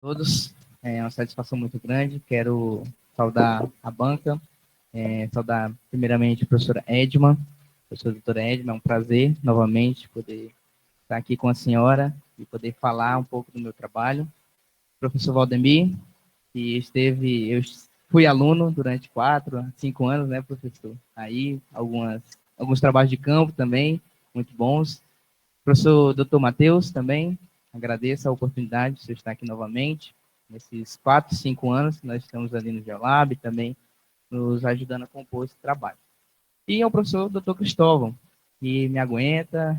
Todos. É uma satisfação muito grande. Quero saudar a banca, saudar primeiramente a professora Edma, professora doutora Edma, é um prazer novamente poder estar aqui com a senhora e poder falar um pouco do meu trabalho. Professor Valdemir, eu fui aluno durante 4, 5 anos, né, professor? Aí, alguns trabalhos de campo também, muito bons. Professor Dr. Matheus também, agradeço a oportunidade de você estar aqui novamente, nesses 4, 5 anos que nós estamos ali no Geolab, também nos ajudando a compor esse trabalho. E ao professor Dr. Cristóvão, que me aguenta,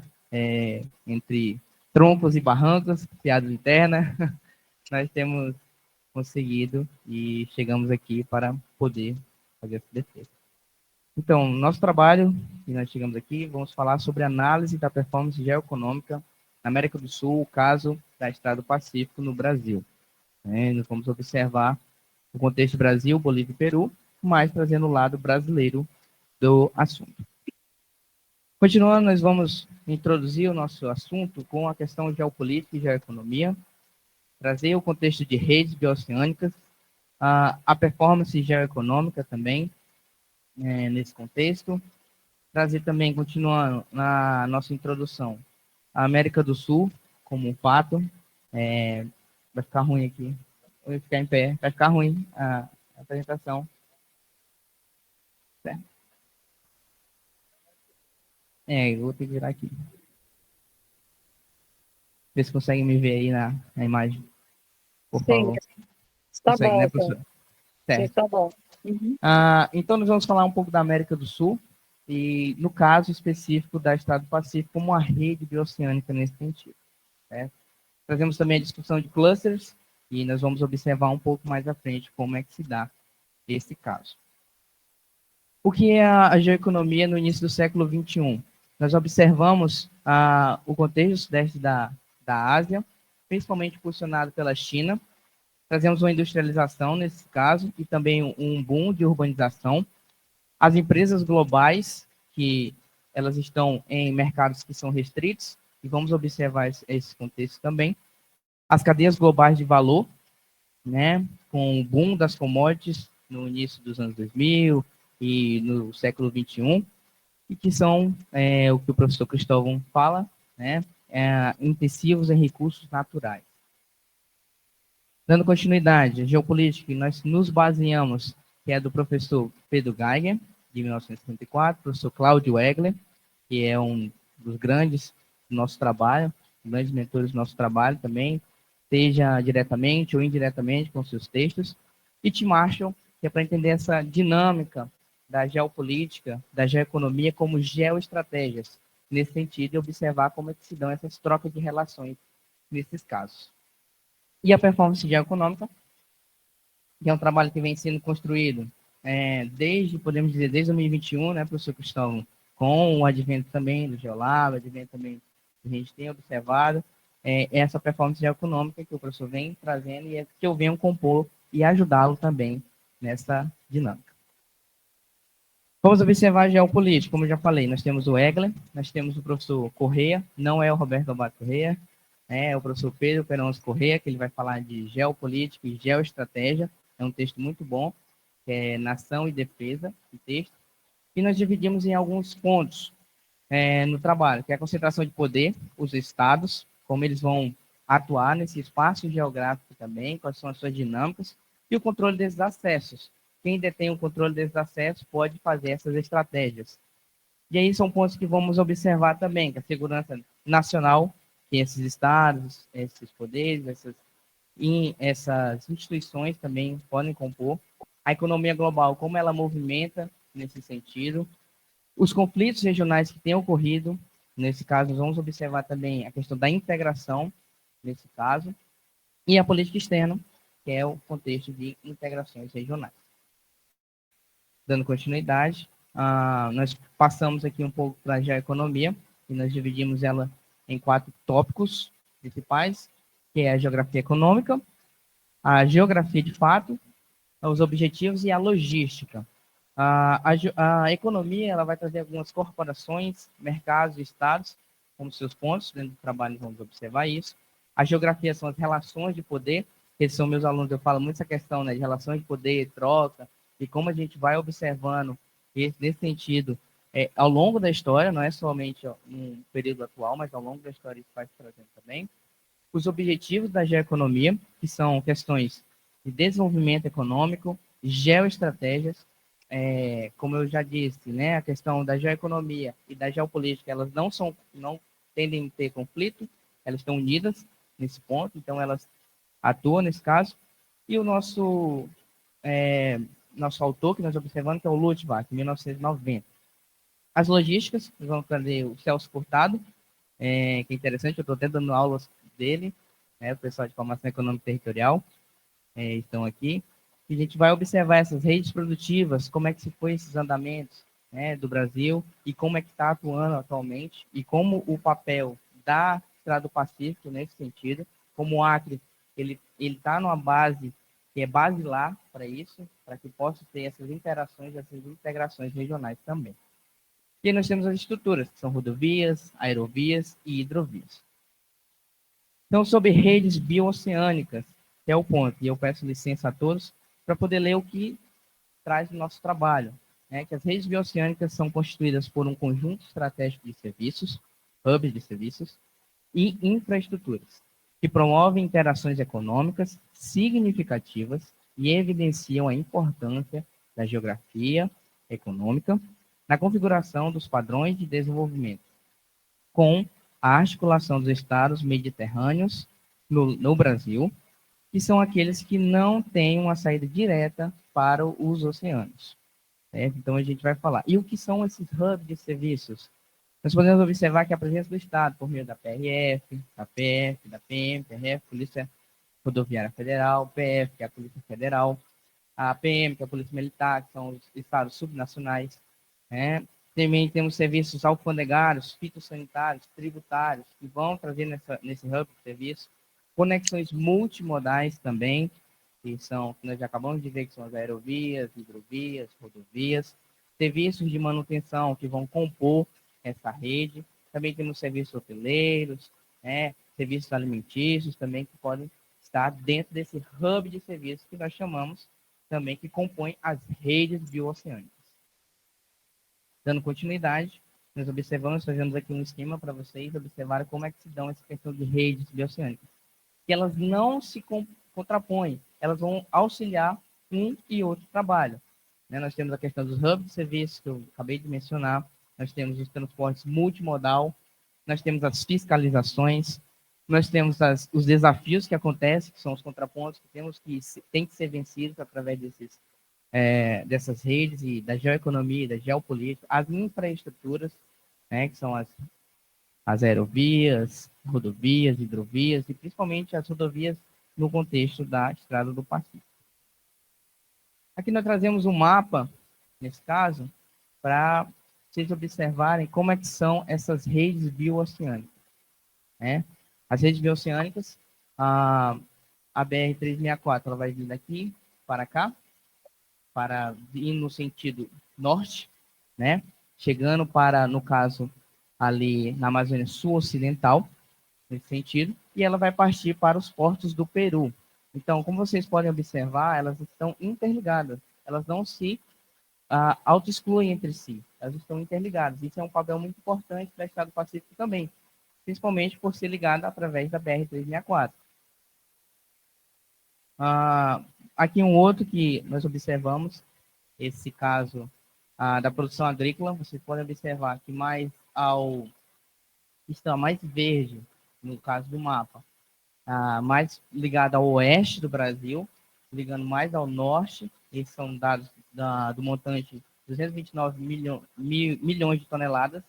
entre troncos e barrancos, piada interna, nós temos conseguido e chegamos aqui para poder fazer essa defesa. Então, nosso trabalho, que nós chegamos aqui, vamos falar sobre análise da performance geoeconômica na América do Sul, o caso da Estrada do Pacífico no Brasil. Nós vamos observar o contexto Brasil, Bolívia e Peru, mas trazendo o lado brasileiro do assunto. Continuando, nós vamos introduzir o nosso assunto com a questão geopolítica e geoeconomia, trazer o contexto de redes bioceânicas, a performance geoeconômica também, nesse contexto, trazer também, continuando na nossa introdução, a América do Sul como um fato, vai ficar ruim aqui, vou ficar em pé, vai ficar ruim a apresentação. Certo. Eu vou ter que virar aqui. Vê se consegue me ver aí na imagem, por favor. Está consegue, bom, né, professor? Certo. Está bom. Uhum. Então, nós vamos falar um pouco da América do Sul, e no caso específico da Estrada do Pacífico, como uma rede bioceânica nesse sentido. Certo? Trazemos também a discussão de clusters, e nós vamos observar um pouco mais à frente como é que se dá esse caso. O que é a geoeconomia no início do século XXI? Nós observamos o contexto sudeste da Ásia, principalmente posicionado pela China. Trazemos uma industrialização nesse caso e também um boom de urbanização. As empresas globais, que elas estão em mercados que são restritos, e vamos observar esse contexto também. As cadeias globais de valor, né, com o boom das commodities no início dos anos 2000 e no século XXI, e que são o que o professor Cristóvão fala, né, intensivos em recursos naturais. Dando continuidade, a geopolítica, nós nos baseamos, que é do professor Pedro Geiger, de 1954, professor Cláudio Egler, que é um dos grandes do nosso trabalho, grandes mentores do nosso trabalho também, seja diretamente ou indiretamente com seus textos, e Tim Marshall, que é para entender essa dinâmica da geopolítica, da geoeconomia como geoestratégias, nesse sentido, e observar como é que se dão essas trocas de relações nesses casos. E a performance geoeconômica, que é um trabalho que vem sendo construído podemos dizer, desde 2021, né, professor Cristóvão, com o advento também do Geolab, o advento também que a gente tem observado, essa performance geoeconômica que o professor vem trazendo e que eu venho compor e ajudá-lo também nessa dinâmica. Vamos observar a geopolítica, como eu já falei, nós temos o Egler, nós temos o professor Correia, não é o Roberto Albato Correia, é o professor Pedro Peronzo Correia, que ele vai falar de geopolítica e geoestratégia, é um texto muito bom, que é Nação e Defesa, o texto, e nós dividimos em alguns pontos no trabalho, que é a concentração de poder, os estados, como eles vão atuar nesse espaço geográfico também, quais são as suas dinâmicas, e o controle desses acessos. Quem detém o controle desses acessos pode fazer essas estratégias. E aí são pontos que vamos observar também, que a segurança nacional, que esses estados, esses poderes, essas instituições também podem compor. A economia global, como ela movimenta nesse sentido. Os conflitos regionais que têm ocorrido, nesse caso, nós vamos observar também a questão da integração, nesse caso, e a política externa, que é o contexto de integrações regionais. Dando continuidade, nós passamos aqui um pouco para a geoeconomia, e nós dividimos ela em 4 tópicos principais, que é a geografia econômica, a geografia de fato, os objetivos e a logística. A economia ela vai trazer algumas corporações, mercados e estados como seus pontos, dentro do trabalho vamos observar isso. A geografia são as relações de poder, eles são meus alunos, eu falo muito essa questão, né, de relações de poder, troca, e como a gente vai observando nesse sentido, ao longo da história, não é somente no período atual, mas ao longo da história isso vai se trazendo também. Os objetivos da geoeconomia, que são questões de desenvolvimento econômico, geoestratégias, como eu já disse, né, a questão da geoeconomia e da geopolítica, elas não tendem a ter conflito, elas estão unidas nesse ponto, então elas atuam nesse caso. E o nosso autor que nós observamos, que é o Luttwak, 1990. As logísticas, vamos fazer o Celso Furtado, que é interessante, eu estou até dando aulas dele, né, o pessoal de formação econômica territorial estão aqui, e a gente vai observar essas redes produtivas, como é que se foi esses andamentos, né, do Brasil, e como é que está atuando atualmente, e como o papel da Estrada do Pacífico nesse sentido, como o Acre, ele está numa base que é basilar para isso, para que possa ter essas interações, essas integrações regionais também. E nós temos as estruturas, que são rodovias, aerovias e hidrovias. Então, sobre redes bioceânicas, que é o ponto, e eu peço licença a todos para poder ler o que traz o nosso trabalho, né? Que as redes bioceânicas são constituídas por um conjunto estratégico de serviços, hubs de serviços e infraestruturas, que promovem interações econômicas significativas e evidenciam a importância da geografia econômica na configuração dos padrões de desenvolvimento, com a articulação dos estados mediterrâneos no Brasil, que são aqueles que não têm uma saída direta para os oceanos. Certo? Então, a gente vai falar. E o que são esses hubs de serviços? Nós podemos observar que a presença do Estado, por meio da PRF, da PF, da PM, PRF, Polícia Rodoviária Federal, PF, que é a Polícia Federal, a PM, que é a Polícia Militar, que são os estados subnacionais, né? Também temos serviços alfandegários, fitossanitários, tributários, que vão trazer nesse hub de serviço. Conexões multimodais também, que nós já acabamos de ver que são as aerovias, hidrovias, rodovias. Serviços de manutenção que vão compor essa rede. Também temos serviços hoteleiros, né? Serviços alimentícios também que podem estar dentro desse hub de serviços que nós chamamos também, que compõem as redes bioceânicas. Dando continuidade, nós observamos, fazemos aqui um esquema para vocês observarem como é que se dão essa questão de redes bioceânicas. Que elas não se contrapõem, elas vão auxiliar um e outro trabalho. Né? Nós temos a questão dos hubs de serviços, que eu acabei de mencionar, nós temos os transportes multimodal, nós temos as fiscalizações, nós temos os desafios que acontecem, que são os contrapontos que tem que ser vencidos através dessas redes e da geoeconomia, da geopolítica, as infraestruturas, né, que são as aerovias, rodovias, hidrovias e principalmente as rodovias no contexto da Estrada do Pacífico. Aqui nós trazemos um mapa, nesse caso, para vocês observarem como é que são essas redes bioceânicas. Né? As redes bioceânicas, a BR-364 ela vai vir daqui para cá, para ir no sentido norte, né? Chegando para, no caso, ali na Amazônia Sul-Ocidental, nesse sentido, e ela vai partir para os portos do Peru. Então, como vocês podem observar, elas estão interligadas, elas não se auto-excluem entre si, elas estão interligadas. Isso é um papel muito importante da Estrada do Pacífico também, principalmente por ser ligada através da BR-364. Aqui um outro que nós observamos, esse caso da produção agrícola, vocês podem observar que está mais verde, no caso do mapa, mais ligado ao oeste do Brasil, ligando mais ao norte, esses são dados do montante de 229 milhões de toneladas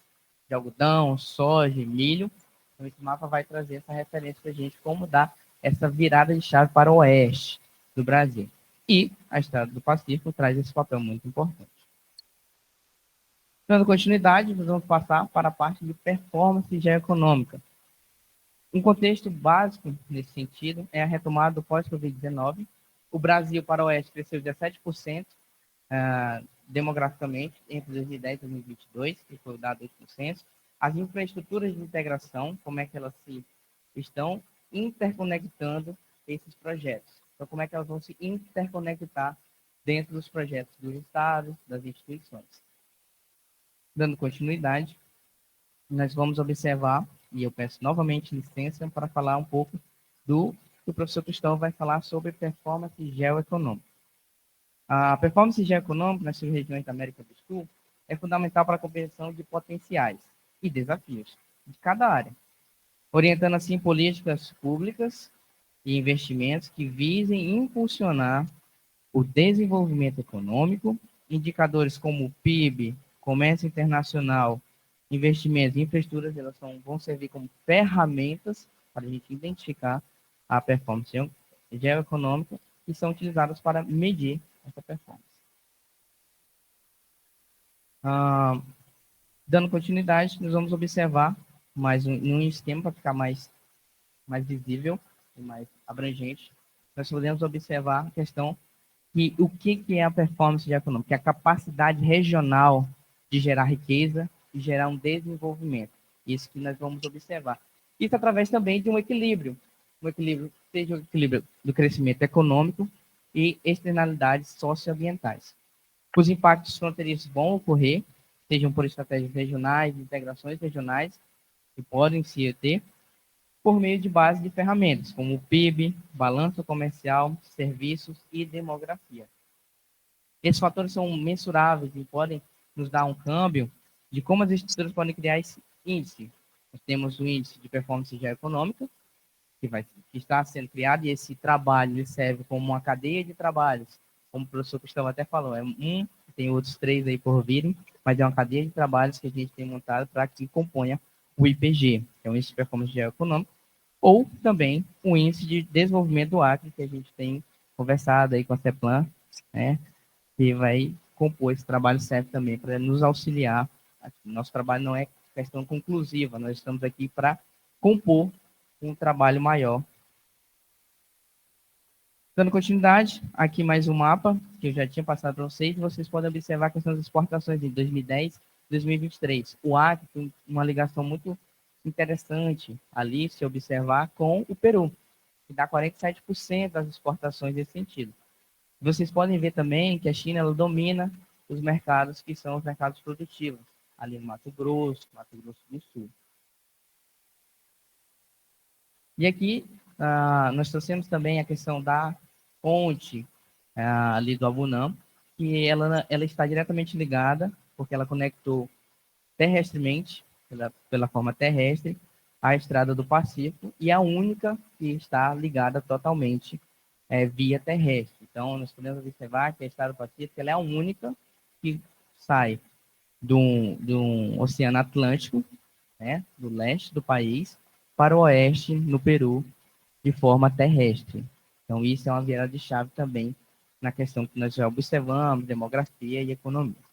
de algodão, soja, milho. Então, esse mapa vai trazer essa referência para a gente, como dar essa virada de chave para o oeste do Brasil. E a Estrada do Pacífico traz esse papel muito importante. Dando continuidade, nós vamos passar para a parte de performance geoeconômica. Um contexto básico nesse sentido é a retomada do pós-Covid-19. O Brasil para o oeste cresceu 17% demograficamente entre 2010 e 2022, que foi o dado 8%. As infraestruturas de integração, como é que elas se estão interconectando esses projetos. Então, como é que elas vão se interconectar dentro dos projetos dos estados, das instituições. Dando continuidade, nós vamos observar, e eu peço novamente licença para falar um pouco do que o professor Cristóvão vai falar sobre performance geoeconômica. A performance geoeconômica nas regiões da América do Sul é fundamental para a compreensão de potenciais e desafios de cada área, orientando assim políticas públicas e investimentos que visem impulsionar o desenvolvimento econômico, indicadores como o PIB, comércio internacional, investimentos e infraestruturas, elas vão servir como ferramentas para a gente identificar a performance geoeconômica e são utilizadas para medir essa performance. Dando continuidade, nós vamos observar mais um esquema para ficar mais visível e mais abrangente. Nós podemos observar a questão que o que é a performance econômica? É a capacidade regional de gerar riqueza e gerar um desenvolvimento. Isso que nós vamos observar. Isso através também de um equilíbrio seja o equilíbrio do crescimento econômico e externalidades socioambientais. Os impactos fronteiriços vão ocorrer, sejam por estratégias regionais, integrações regionais, que podem se ter, por meio de base de ferramentas, como o PIB, balanço comercial, serviços e demografia. Esses fatores são mensuráveis e podem nos dar um câmbio de como as estruturas podem criar esse índice. Nós temos o índice de performance geoeconômica, que está sendo criado, e esse trabalho ele serve como uma cadeia de trabalhos, como o professor Cristóvão até falou, tem outros 3 aí por virem, mas é uma cadeia de trabalhos que a gente tem montado para que componha o IPG, que é o Índice de Performance Geoeconômica, ou também o Índice de Desenvolvimento do Acre, que a gente tem conversado aí com a CEPLAN, né, que vai compor esse trabalho, serve também para nos auxiliar. Nosso trabalho não é questão conclusiva, nós estamos aqui para compor um trabalho maior. Dando continuidade, aqui mais um mapa que eu já tinha passado para vocês podem observar a questão das exportações em 2010 e 2023. O Acre tem uma ligação muito interessante ali, se observar, com o Peru, que dá 47% das exportações nesse sentido. Vocês podem ver também que a China ela domina os mercados que são os mercados produtivos, ali no Mato Grosso do Sul. E aqui nós trouxemos também a questão da ponte ali do Abunã, que ela está diretamente ligada, porque ela conectou terrestremente, pela forma terrestre, a Estrada do Pacífico, e a única que está ligada totalmente via terrestre. Então, nós podemos observar que a Estrada do Pacífico ela é a única que sai do Oceano Atlântico, né, do leste do país, para o oeste, no Peru, de forma terrestre. Então, isso é uma virada de chave também na questão que nós já observamos, demografia e economia.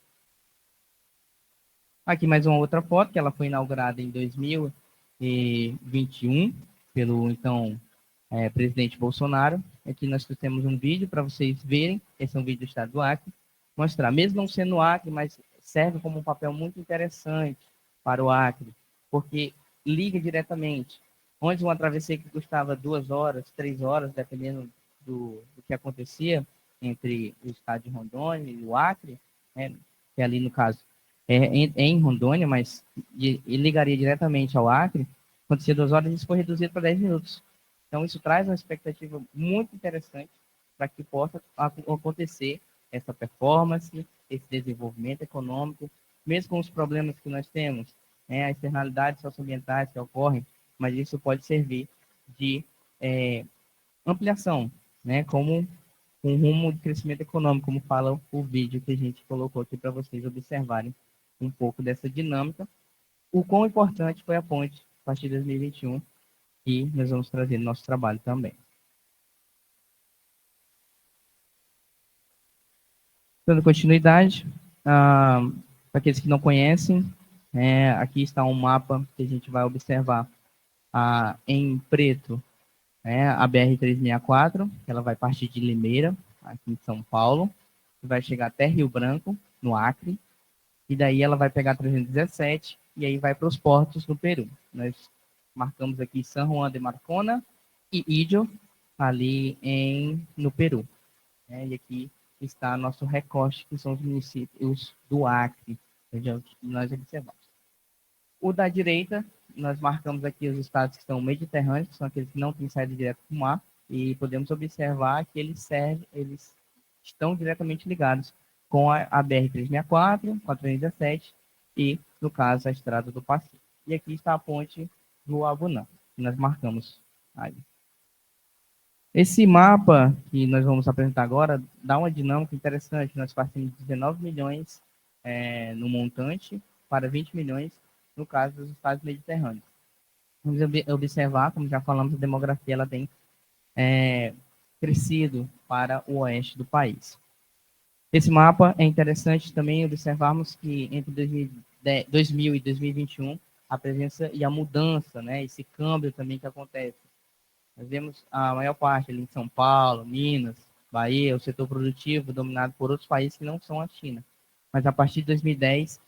Aqui mais uma outra foto, que ela foi inaugurada em 2021 pelo, então, presidente Bolsonaro. Aqui nós temos um vídeo para vocês verem, esse é um vídeo do estado do Acre, mostrar, mesmo não sendo o Acre, mas serve como um papel muito interessante para o Acre, porque liga diretamente. Onde uma travessia que custava 2 horas, 3 horas, dependendo do que acontecia entre o estado de Rondônia e o Acre, que ali no caso em Rondônia, mas ligaria diretamente ao Acre, acontecia 2 horas e isso foi reduzido para 10 minutos. Então isso traz uma expectativa muito interessante para que possa acontecer essa performance, esse desenvolvimento econômico, mesmo com os problemas que nós temos, as externalidades socioambientais que ocorrem, mas isso pode servir de ampliação, como um rumo de crescimento econômico, como fala o vídeo que a gente colocou aqui para vocês observarem um pouco dessa dinâmica. O quão importante foi a ponte a partir de 2021 e nós vamos trazer no nosso trabalho também. Dando continuidade, para aqueles que não conhecem, aqui está um mapa que a gente vai observar em preto, a BR-364, que ela vai partir de Limeira, aqui em São Paulo, e vai chegar até Rio Branco, no Acre, e daí ela vai pegar 317, e aí vai para os portos no Peru. Nós marcamos aqui San Juan de Marcona e Ilho, ali no Peru, né? E aqui está nosso recorte, que são os municípios do Acre, onde nós observamos. O da direita, nós marcamos aqui os estados que estão mediterrâneos, que são aqueles que não têm saída direto para o mar, e podemos observar que eles estão diretamente ligados com a BR-364, 417 e, no caso, a Estrada do Pacífico. E aqui está a ponte do Abunã, que nós marcamos ali. Esse mapa que nós vamos apresentar agora dá uma dinâmica interessante. Nós partimos de 19 milhões no montante para 20 milhões no caso dos estados mediterrâneos. Vamos observar, como já falamos, a demografia ela tem crescido para o oeste do país. Esse mapa é interessante também observarmos que entre 2000 e 2021, a presença e a mudança, né, esse câmbio também que acontece. Nós vemos a maior parte ali em São Paulo, Minas, Bahia, o setor produtivo dominado por outros países que não são a China. Mas a partir de 2010,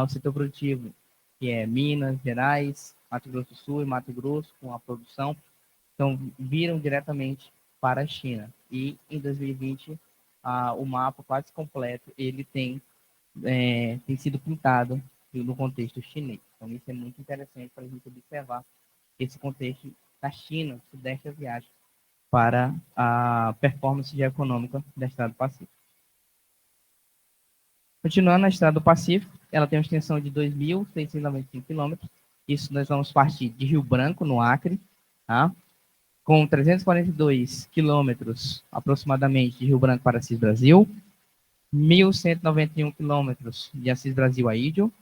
o setor produtivo, que é Minas Gerais, Mato Grosso do Sul e Mato Grosso, com a produção, então viram diretamente para a China. E em 2020, o mapa quase completo, ele tem sido pintado no contexto chinês. Então isso é muito interessante para a gente observar esse contexto da China, Sudeste Asiático, para a performance econômica da Estrada do Pacífico. Continuando, a Estrada do Pacífico, ela tem uma extensão de 2.695 quilômetros. Isso nós vamos partir de Rio Branco, no Acre, tá? Com 342 quilômetros, aproximadamente, de Rio Branco para Assis Brasil, 1.191 quilômetros de Assis Brasil a Ídio,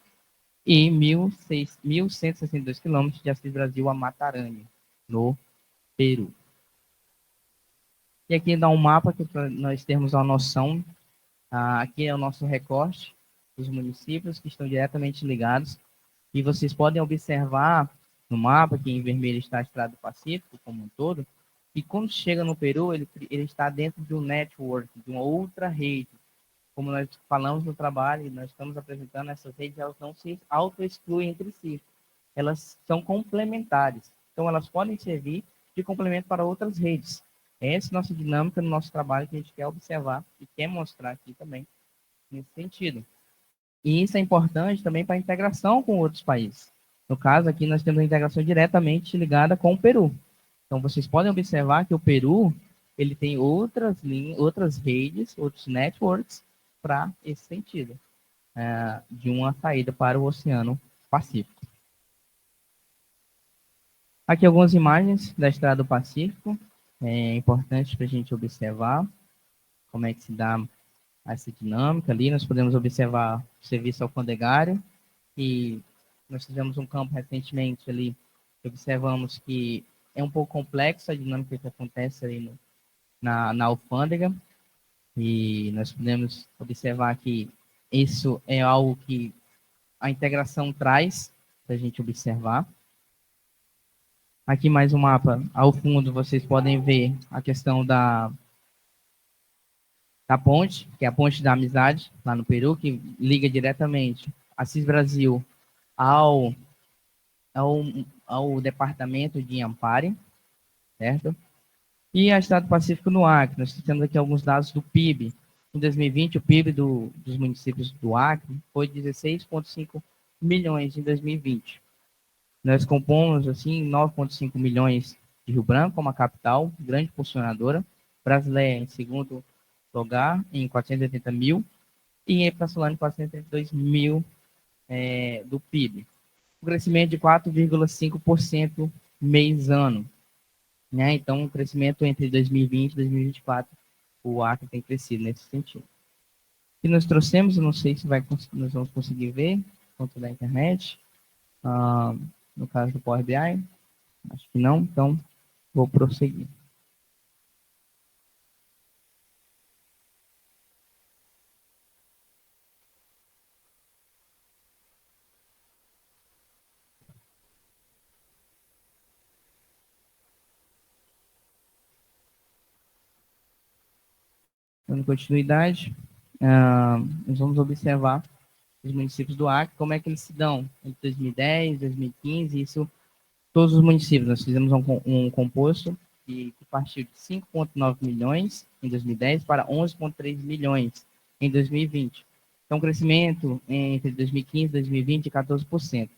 e 1.162 quilômetros de Assis Brasil a Matarani, no Peru. E aqui dá um mapa que para nós termos uma noção. Aqui é o nosso recorte dos municípios que estão diretamente ligados. E vocês podem observar no mapa, que em vermelho está a Estrada do Pacífico como um todo, e quando chega no Peru, ele está dentro de um network, de uma outra rede. Como nós falamos no trabalho, e nós estamos apresentando, essas redes, elas não se auto-excluem entre si. Elas são complementares. Então, elas podem servir de complemento para outras redes. Essa é a nossa dinâmica no nosso trabalho que a gente quer observar e quer mostrar aqui também, nesse sentido. E isso é importante também para a integração com outros países. No caso, aqui nós temos a integração diretamente ligada com o Peru. Então, vocês podem observar que o Peru ele tem outras linhas, outras redes, outros networks para esse sentido, de uma saída para o Oceano Pacífico. Aqui algumas imagens da Estrada do Pacífico. É importante para a gente observar como é que se dá essa dinâmica ali. Nós podemos observar o serviço alfandegário, e nós fizemos um campo recentemente ali, observamos que é um pouco complexo a dinâmica que acontece ali na alfândega, e nós podemos observar que isso é algo que a integração traz para a gente observar. Aqui mais um mapa. Ao fundo vocês podem ver a questão da ponte, que é a Ponte da Amizade, lá no Peru, que liga diretamente Assis Brasil ao departamento de Inhapare, certo? E a Estrada do Pacífico no Acre. Nós temos aqui alguns dados do PIB. Em 2020, o PIB dos municípios do Acre foi 16,5 milhões em 2020. Nós compomos, assim, 9,5 milhões de Rio Branco, como a capital, grande funcionadora. Brasileia, em segundo lugar, em 480 mil. E em Passolane, 432 mil do PIB. Um crescimento de 4,5% mês-ano. Né? Então, um crescimento entre 2020 e 2024, o Acre tem crescido nesse sentido. E nós trouxemos, eu não sei se nós vamos conseguir ver, quanto da internet, no caso do Power BI, acho que não, então vou prosseguir. Dando continuidade, nós vamos observar os municípios do Acre, como é que eles se dão entre 2010, 2015, isso, todos os municípios. Nós fizemos um composto que partiu de 5,9 milhões em 2010 para 11,3 milhões em 2020. Então, um crescimento entre 2015 e 2020 de 14%.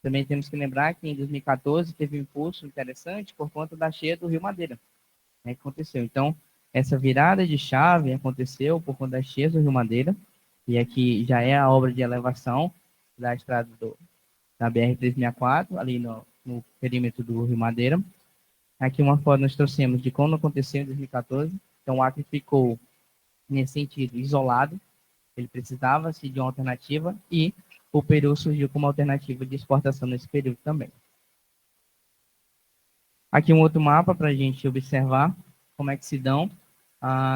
Também temos que lembrar que em 2014 teve um impulso interessante por conta da cheia do Rio Madeira, né, que aconteceu. Então, essa virada de chave aconteceu por conta das cheias do Rio Madeira, e aqui já é a obra de elevação da estrada da BR-364, ali no perímetro do Rio Madeira. Aqui uma foto nós trouxemos de quando aconteceu em 2014. Então, o Acre ficou, nesse sentido, isolado. Ele precisava-se de uma alternativa e o Peru surgiu como alternativa de exportação nesse período também. Aqui um outro mapa para a gente observar como é que se dão.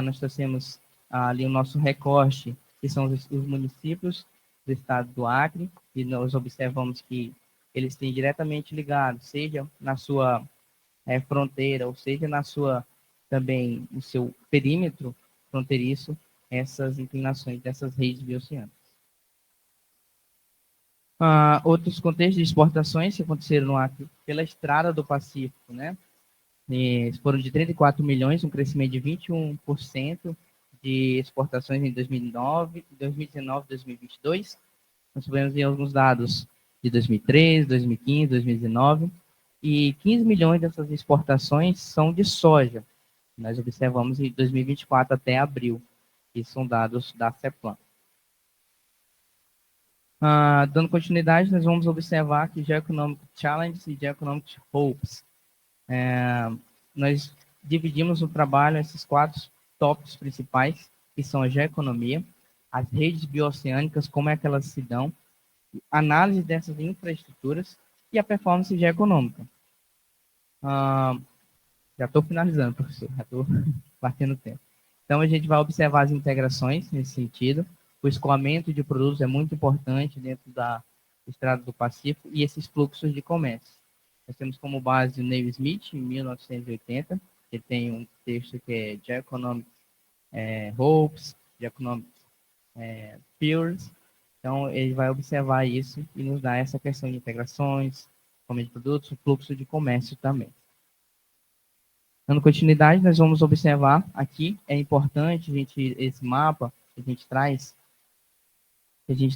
Nós trouxemos ali o nosso recorte, que são os municípios do estado do Acre, e nós observamos que eles têm diretamente ligados, seja na sua fronteira, ou seja na sua também no seu perímetro fronteiriço, essas inclinações dessas redes bioceânicas. Outros contextos de exportações que aconteceram no Acre pela Estrada do Pacífico, né? Foram de 34 milhões, um crescimento de 21% de exportações em 2019, 2022. Nós tivemos alguns dados de 2013, 2015, 2019, e 15 milhões dessas exportações são de soja. Nós observamos em 2024 até abril, e são dados da CEPLAN. Dando continuidade, nós vamos observar que Geoeconomic Challenges e Geoeconomic Hopes. Nós dividimos o trabalho em esses 4 tópicos principais, que são a geoeconomia, as redes bioceânicas, como é que elas se dão, análise dessas infraestruturas e a performance geoeconômica. Já estou finalizando, professor, já estou batendo tempo. Então, a gente vai observar as integrações nesse sentido. O escoamento de produtos é muito importante dentro da Estrada do Pacífico e esses fluxos de comércio. Nós temos como base o Neil Smith, em 1980, que tem um texto que é Geoeconomic Hopes, Geoeconomic Peers. Então, ele vai observar isso e nos dá essa questão de integrações, comércio de produtos, o fluxo de comércio também. Dando continuidade, nós vamos observar aqui, é importante esse mapa, a gente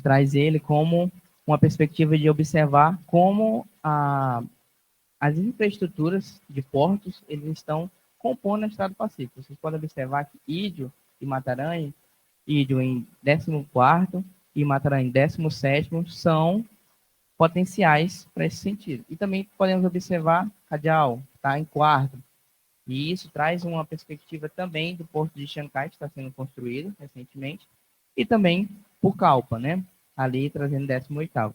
traz ele como uma perspectiva de observar como as infraestruturas de portos eles estão compondo a Estrada do Pacífico. Vocês podem observar que Ídio e Mataranhão, Ídio em 14º e Mataranhão em 17º, são potenciais para esse sentido. E também podemos observar Cadial, está em 4º. E isso traz uma perspectiva também do Porto de Xangai, que está sendo construído recentemente, e também por Calpa, né? Ali trazendo 18º.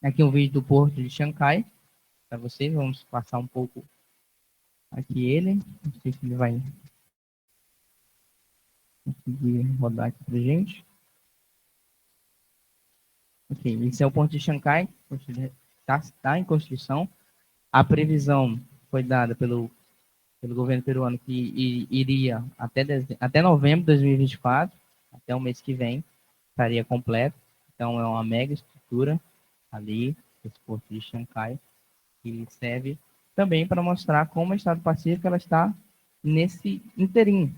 Aqui um vídeo do Porto de Xangai, para vocês, vamos passar um pouco aqui ele, não sei se ele vai conseguir rodar aqui para gente. Ok, esse é o Porto de Xangai, está em construção. A previsão foi dada pelo governo peruano que iria até novembro de 2024, até o mês que vem, estaria completo. Então, é uma mega estrutura ali, esse Porto de Xangai, que serve também para mostrar como a Estrada do Pacífico ela está nesse inteirinho,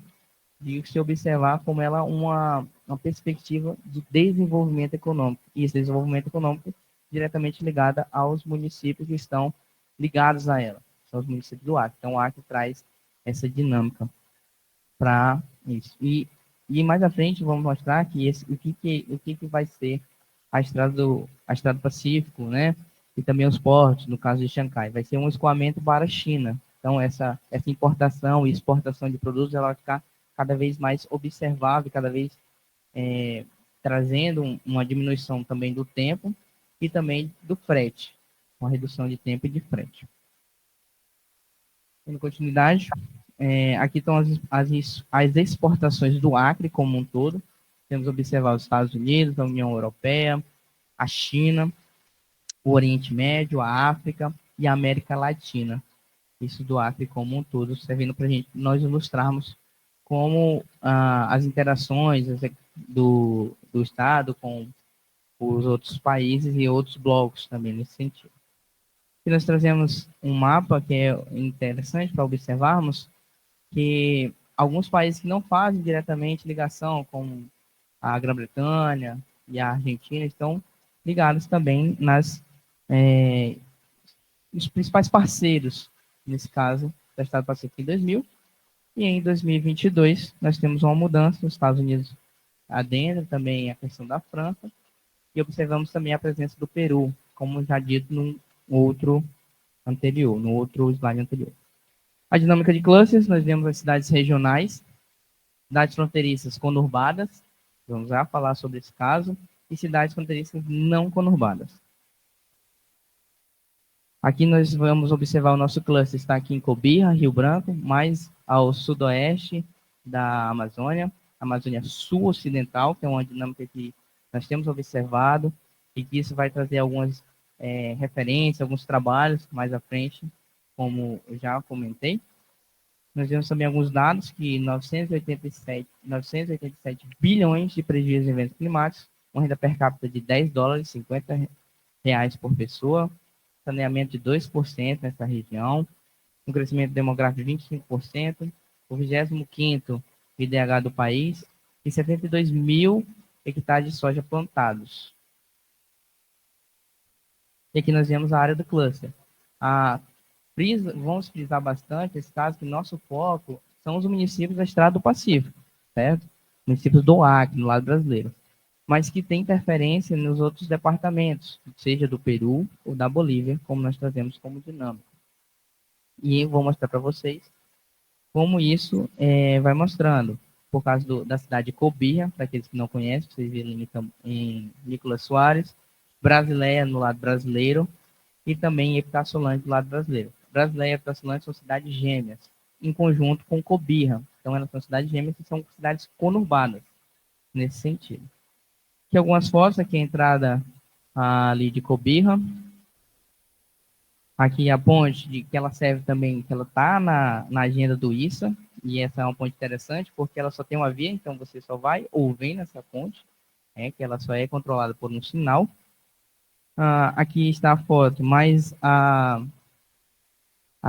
de se observar como ela é uma perspectiva de desenvolvimento econômico. E esse desenvolvimento econômico diretamente ligado aos municípios que estão ligados a ela, são os municípios do Acre. Então, o Acre traz essa dinâmica para isso. E mais à frente vamos mostrar que o que vai ser a Estrada do Pacífico, né? E também os portos, no caso de Xangai, vai ser um escoamento para a China. Então, essa importação e exportação de produtos ela vai ficar cada vez mais observável, cada vez trazendo uma diminuição também do tempo e também do frete, uma redução de tempo e de frete. Em continuidade, aqui estão as exportações do Acre como um todo. Temos observado os Estados Unidos, a União Europeia, a China, o Oriente Médio, a África e a América Latina. Isso do Acre como um todo, servindo para nós ilustrarmos como as interações do Estado com os outros países e outros blocos também nesse sentido. E nós trazemos um mapa que é interessante para observarmos que alguns países que não fazem diretamente ligação, como a Grã-Bretanha e a Argentina, estão ligados também os principais parceiros, nesse caso, do Estado Pacífico em 2000. E em 2022, nós temos uma mudança, os Estados Unidos adentram também a questão da França, e observamos também a presença do Peru, como já dito no outro slide anterior. A dinâmica de clusters, nós vemos as cidades regionais, cidades fronteiriças conurbadas, vamos já falar sobre esse caso, e cidades fronteiriças não conurbadas. Aqui nós vamos observar o nosso cluster está aqui em Cobija, Rio Branco, mais ao sudoeste da Amazônia sul-ocidental, que é uma dinâmica que nós temos observado, e que isso vai trazer algumas referências, alguns trabalhos mais à frente, como eu já comentei. Nós vemos também alguns dados que 987 bilhões de prejuízos em eventos climáticos, uma renda per capita de $10, R$50 por pessoa, saneamento de 2% nessa região, um crescimento demográfico de 25%, o 25º IDH do país e 72 mil hectares de soja plantados. E aqui nós vemos a área do cluster. Vamos frisar bastante esse caso que nosso foco são os municípios da Estrada do Pacífico, certo? Municípios do Acre, no lado brasileiro, mas que tem interferência nos outros departamentos, seja do Peru ou da Bolívia, como nós trazemos como dinâmica. E vou mostrar para vocês como isso vai mostrando, por causa da cidade de Cobija, para aqueles que não conhecem, vocês viram em Nicolas Soares, Brasileia no lado brasileiro, e também Epitácio-Solante do lado brasileiro. Brasileia e Epitácio-Solante são cidades gêmeas, em conjunto com Cobija. Então, elas são cidades gêmeas e são cidades conurbadas, nesse sentido. Aqui algumas fotos, aqui a entrada ali de Cobija. Aqui a ponte, que ela serve também, que ela está na agenda do ISA, e essa é uma ponte interessante, porque ela só tem uma via, então você só vai ou vem nessa ponte, que ela só é controlada por um sinal. Aqui está a foto, mas a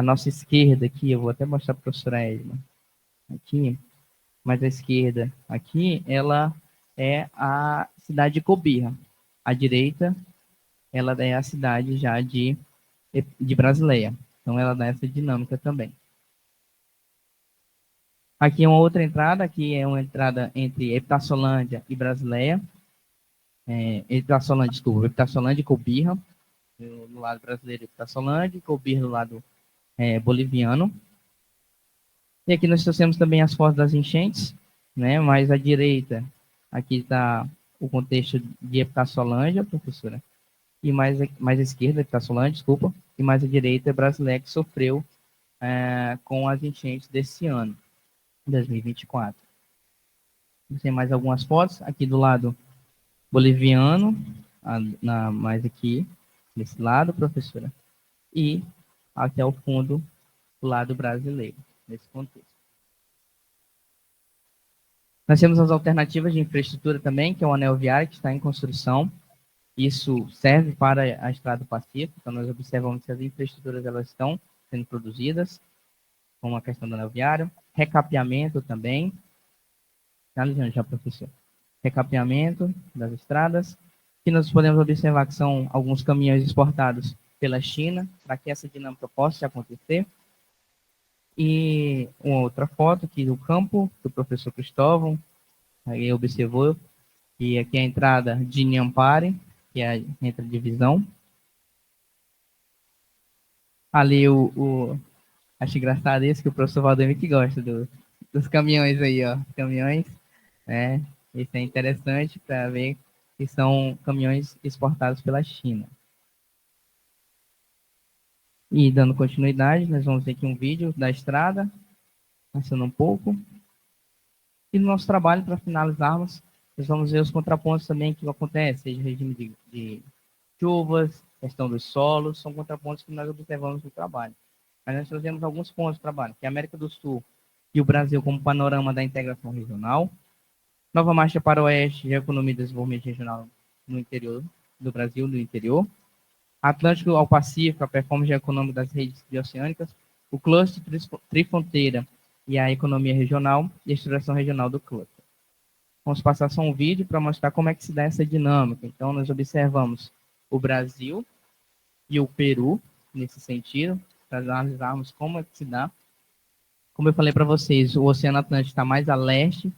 nossa esquerda aqui, eu vou até mostrar para a professora Edna, aqui, mas a esquerda aqui, ela é a cidade de Cobija. A direita, ela é a cidade já de Brasileia. Então, ela dá essa dinâmica também. Aqui é uma outra entrada, aqui é uma entrada entre Epitácio-Solândia e Brasileia. Epitácio-Solândia e Cobija, no lado brasileiro, Epitácio-Solândia, e Cobija no lado boliviano. E aqui nós trouxemos também as fotos das enchentes, né? Mais à direita, aqui está o contexto de Epitácio-Solândia, professora, e mais à esquerda, Epitácio-Solândia, desculpa, e mais à direita, Brasileia, que sofreu com as enchentes desse ano, 2024. Tem mais algumas fotos, aqui do lado boliviano, mais aqui, desse lado, professora, e até o fundo do lado brasileiro, nesse contexto. Nós temos as alternativas de infraestrutura também, que é o anel viário, que está em construção. Isso serve para a Estrada do Pacífico, então nós observamos que as infraestruturas elas estão sendo produzidas, como a questão do anel viário, recapeamento também. Analisando já, professor. Recapeamento das estradas, que nós podemos observar que são alguns caminhões exportados pela China, para que essa dinâmica possa acontecer. E uma outra foto aqui do campo, do professor Cristóvão, aí observou, e aqui é a entrada de Inhampare, que é a divisão. Ali acho engraçado isso, que o professor Valdemir que gosta dos caminhões aí, ó, caminhões, né? Isso é interessante para ver que são caminhões exportados pela China. E dando continuidade, nós vamos ver aqui um vídeo da estrada, passando um pouco. E no nosso trabalho, para finalizarmos, nós vamos ver os contrapontos também que acontecem, seja regime de chuvas, questão dos solos, são contrapontos que nós observamos no trabalho. Mas nós trazemos alguns pontos do trabalho, que é a América do Sul e o Brasil como panorama da integração regional, nova marcha para o oeste de economia e desenvolvimento regional no interior do Brasil, no interior, Atlântico ao Pacífico, a performance econômica das redes bioceânicas, o cluster trifronteira e a economia regional e a estruturação regional do cluster. Vamos passar só um vídeo para mostrar como é que se dá essa dinâmica. Então, nós observamos o Brasil e o Peru, nesse sentido, para analisarmos como é que se dá. Como eu falei para vocês, o Oceano Atlântico está mais a leste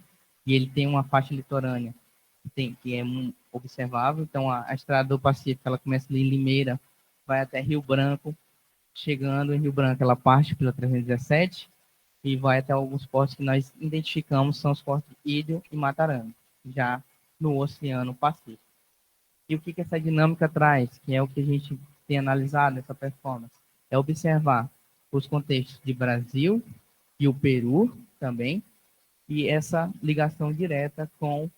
e ele tem uma faixa litorânea que é observável. Então, a estrada do Pacífico, ela começa em Limeira, vai até Rio Branco. Chegando em Rio Branco, ela parte pela 317 e vai até alguns portos que nós identificamos, são os portos de Ilho e Matarã, já no Oceano Pacífico. E o que essa dinâmica traz, que é o que a gente tem analisado nessa performance, é observar os contextos de Brasil e o Peru também, e essa ligação direta com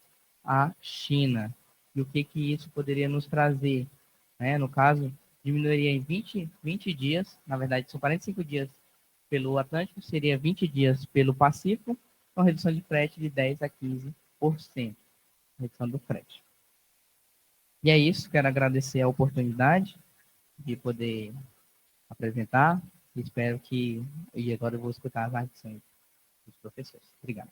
a China. E o que isso poderia nos trazer, né? No caso, diminuiria em 20 dias, na verdade são 45 dias pelo Atlântico, seria 20 dias pelo Pacífico, com redução de frete de 10 a 15%, redução do frete. E é isso, quero agradecer a oportunidade de poder apresentar, espero que, e agora eu vou escutar as arguições dos professores. Obrigado.